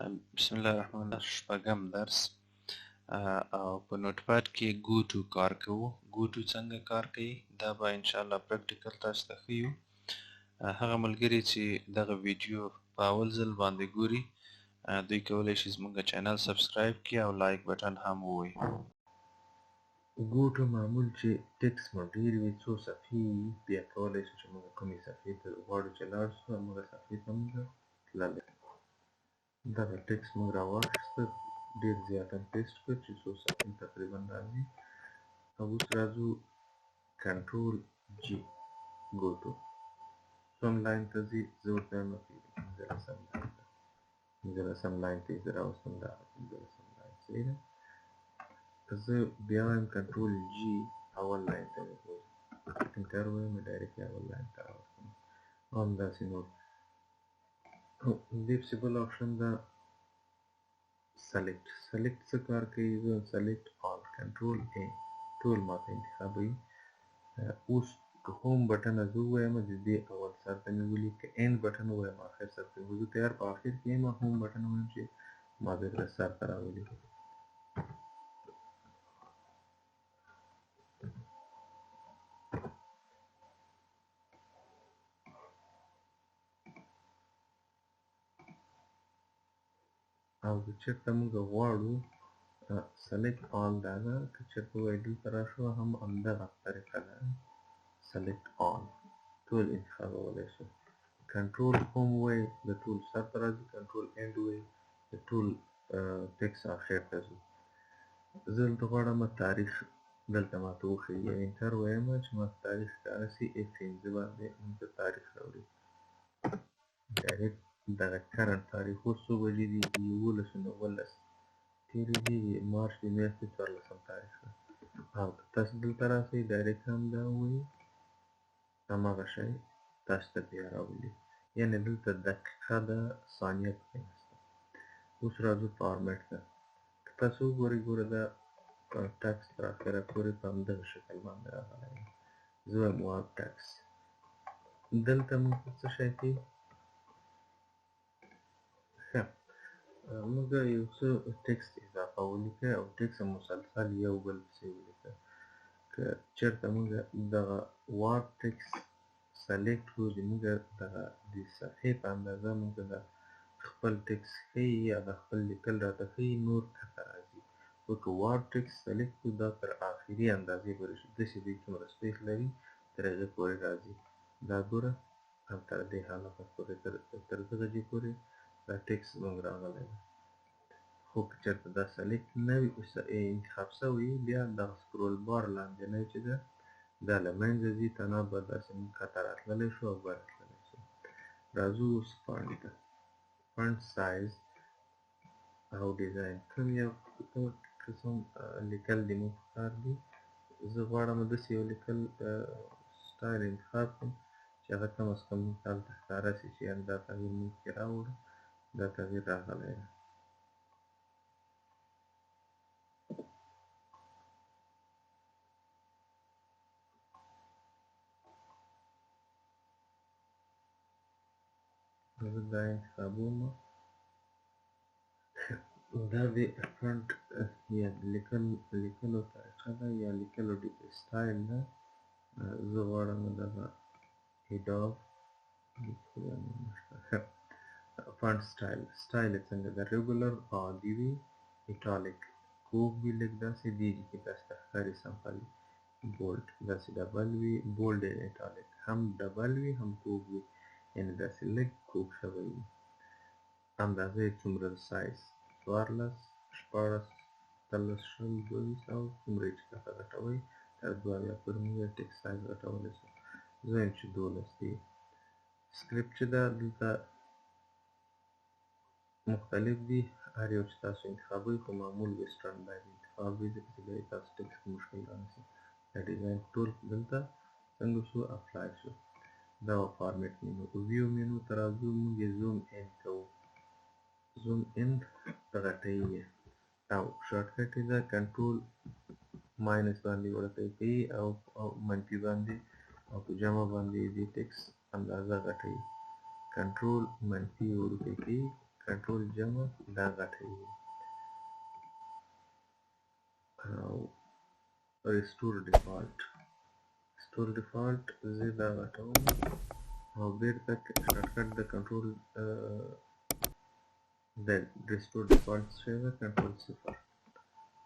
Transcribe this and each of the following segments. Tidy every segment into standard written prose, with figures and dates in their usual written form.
بسم الله الرحمن الرحیم شپږم درس او په نوټپاد کې ګوټو کار کوو. ګوټو څنګه کار کوي دا به ان شاء الله پریکټیکل تاسو ته ښیو. هغه ملګري چې دغه ویډیو په اول ځل باندې ګوري دوی کولی شي زموږ چینل سبسکرایب کړي او لایک بټن هم ووهي. ګوټو معمول چې ټکس مو ډېر وي څو صفحې وي بیا کولی شو چې موږ کومې صفحې ته غواړو چې لاړ شو همغه صفحې ته موږ تللی. دغه ټکس موږ راواخیسته ډېر زیات هم پیسټ کړ چې څو صفحې تقریبا راځي. او اوس راځو کنټرول جی ګوټو کوم لاین ته ځي زه ورته وایم پنځلسم لاین ته یې زه راوستم دغه پنځلسم لاین صحیح ده. زه بیا وایم کنټرول جی اول لاین ته مې بوځي انټر وایم ډایرکټ اول لاین ته راوستم او همداسې نور. دې پسې بل آپشن ده سلیکټ. سلیکټ څه کار کوي؟ زه سلیکټ آل کنټرول ای ټول ماته انتخابوي. اوس که هوم بټن زه ووایم د دې اول سر ته مې ولي، که اینډ بټن ووایم آخر سر ته مې زه تیار په آخر کې یم. هوم بټن ووایم چې ما بېرته سر ته راولي. او که چېرته موږ غواړو سلیکټ آل دا ده، که چېرته ووایو دلته راشو هم همدغه طریقه ده سلیکټ آل ټول انتخابولی شو. کنټرول هوم ووایي د ټول سر ته راځي، کنټرول اینډ ووایي د ټول ټکس آخر ته ځو. زه دلته غواړم تاریخ دلته ماته وښیي یا انټر وایم چې ماته تاریخ ښکاره سي. F5 باندې موږ ته تاریخ راوړي ډایرکټ دغه کرنټ تاریخ اوس څو بجې دي 11:19 تېرې دي مارچ د میاشتې 14 تاریخ ده. او که تاسو دلته راسئ ډایرکټ هم دا ووایي همغه شی تاسو ته بیا راولي، یعنې دلته دقیقه ده ثانیه پکې نشته. اوس راځو فارمیټ ته. که تاسو وګورئ ګوره دا ټکس تر اخره پورې په همدغه شکل باندې راغلی دی. زه وایم واټ ټکس. دلته موږ څه شی کوي؟ ښه موږ یو څه ټکس اضافه ولیکئ او ټکس مسلسل یو بل پسې ولیکئ. که چېرته موږ دغه واټ ټکس سلیکټ کړو د موږ دغه د صفحې په اندازه موږ د خپل ټکس ښیي یا د خپل لیکل راته ښیي نور کښته راځي. خو که واټ ټکس سلیکټ کړو دا تر آخري اندازې پورې شي، داسې دوی څومره سپیس لري تر هغې پورې راځي. دا ګوره او تر دې حالته پورې تر دغه ځای پورې دا ټکس زموږ راغلی دی. خو که چېرته دا سلیکټ نه وي انتخاب سوی بیا دغه سکرول بار لاندنی چې ده دا له منځه ځي، تناب به داسې موږ کښته راتللی شو او بر تللی شو. راځو اوس فونټ ته. فونټ سایز او ډیزاین کوم یو قسم لیکل دې مو پکار دي. زه غواړم داسې یو لیکل سټایل انتخاب کړم چې هغه کم از کم موږ ته هلته ښکاره سي چې یعنې دا تغییر موږ کې راوړو، دا تغییر راغلی دی. زه دا انتخابوم. دا د فونټ یا لیکلو طریقه ده یا لیکلو سټایل ده. زه غواړم دغه ایډاف فونټ سټایل یې څنګه ده؟ ریګولر عادي وي، ایټالیک کوږ وي لږ داسې دیږي کې تاسو ته ښکاري سمپل بولډ داسې ډبل وي. بولډ یې ایټالیک هم ډبل وي هم کوږ وي، یعنې داسې لږ کوږ شوی وي. اندازه یې څومره ده؟ سایز 14 16 13 20 22 او څومره یې چې کښته غټوئ تر 2 پورې موږ ټکس سایز غټولی شو. زه وایم چې 12 دی. سکرپټ چې ده دلته مختلف دي، هر یو چې تاسو انتخابوئ خو معمول ویسټرن باید انتخاب وي ځکه چې بیا یې تاسو ټکس کې مشکل رانیسي. دا ډیزاین ټول دلته څنګه شو؟ اپلای شو. دا فارمیټ مینو. ویو مینو ته راځو موږ یې زوم ان کوو. زوم ان غټوي یې او شارټکټ یې ده کنټرول ماینس باندې وړکی کوي او منفي باندې او په جمع باندې د ټکس اندازه غټوي. کنټرول منفي وړکی کوي کنټرول جمع دا غټه وي او restore default زه دا غټوم او بیرته شارټکټ د کنټرول د restore default شوی ده کنټرول 0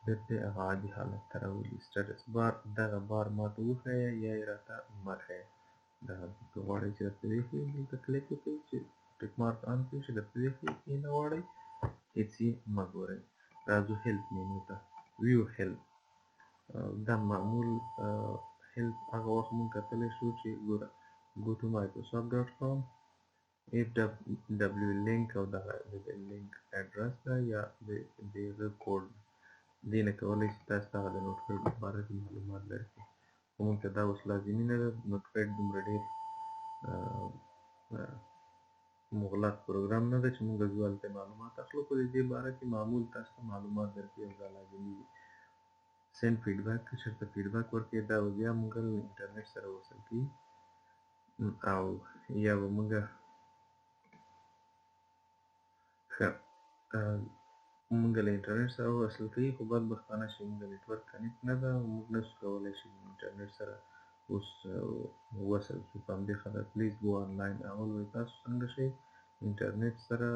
بیرته هغه عادي حالت ته راولي سټیټس بار دغه بار ماته وښیه یا یې راته مه ښیه دغه که غواړئ چې درته وښیي دلته کلیک وکړئ چې ټیک مارک آن کړئ چې درته وښیي که یې نه غواړئ هېڅ یې مه ګورئ راځو هیلپ مینو ته ویو هیلپ دا معمول هیلپ هغه وخت مونږ کتلی شو چې ګوره go to microsoft.com link او دغه لینک اډرس ده یا د هغه کوډ دې نه کولی شي تاسو ته هغه د نوټپیډ په باره کې معلومات درکړي خو مونږ ته دا اوس لازمي نه ده نوټپیډ دومره ډېر مغلق پروګرام نه ده چې مونږ ځو هلته معلومات اخلو په دې باره کې معمول تاسو ته معلومات درکړي او دا لازمي دي سینډ فیډبیک که چېرته فیډبیک ورکړئ دا به بیا مونږ له انټرنیټ سره وصل کړي او یا به مونږ ښه مونږ له انټرنیټ سره وصل کوي خو بدبختانه چې مونږ نیټورک کنیکټ نه ده مونږ نشو کولی چې انټرنیټ سره اوس وصل شو په همدې خاطر پلیز ګو آنلاین هغه وایي تاسو څنګه شئ انټرنیټ سره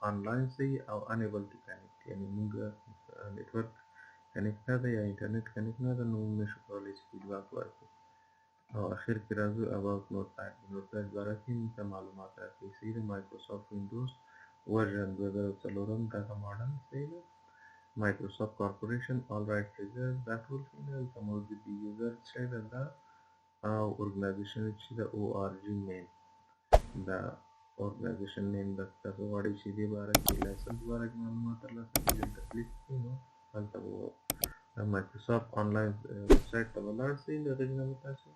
آنلاین شئ او انیبل ټو کنیکټ یعنې مونږ نیټورک کنیکټ نه ده یا انټرنیټ کنیکټ نه ده نو مونږ نشو کولی چې فیډبیک ورکړو او اخر کې راځو اباوټ نوټپیډ د نوټپیډ باره کې موږ ته معلومات راکوي صحیح ده مایکروسافټ وینډوز ورژن 2004 دغه ماډل صحیح ده مایکروسافټ کارپوریشن آل رایټ ریزرቭ دا ټول ښه ده دلته موجود دي یوزر چې ده دا او ارګنایزیشن چې ده او آر جي مین دا ارګنایزیشن نیم ده تاسو غواړئ چې دې باره کې لایسنس باره کې معلومات ترلاسه کړئ دلته کلیک کړئ نو هلته به مایکروسافټ آنلاین ویب سایټ ته به لاړ شئ د هغې نه به تاسو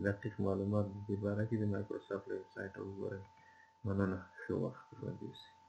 دقیق معلومات د دې باره کې د مایکروسافټ ویب سایټ وګورئ مننه ښه وخت ژوندي اوسئ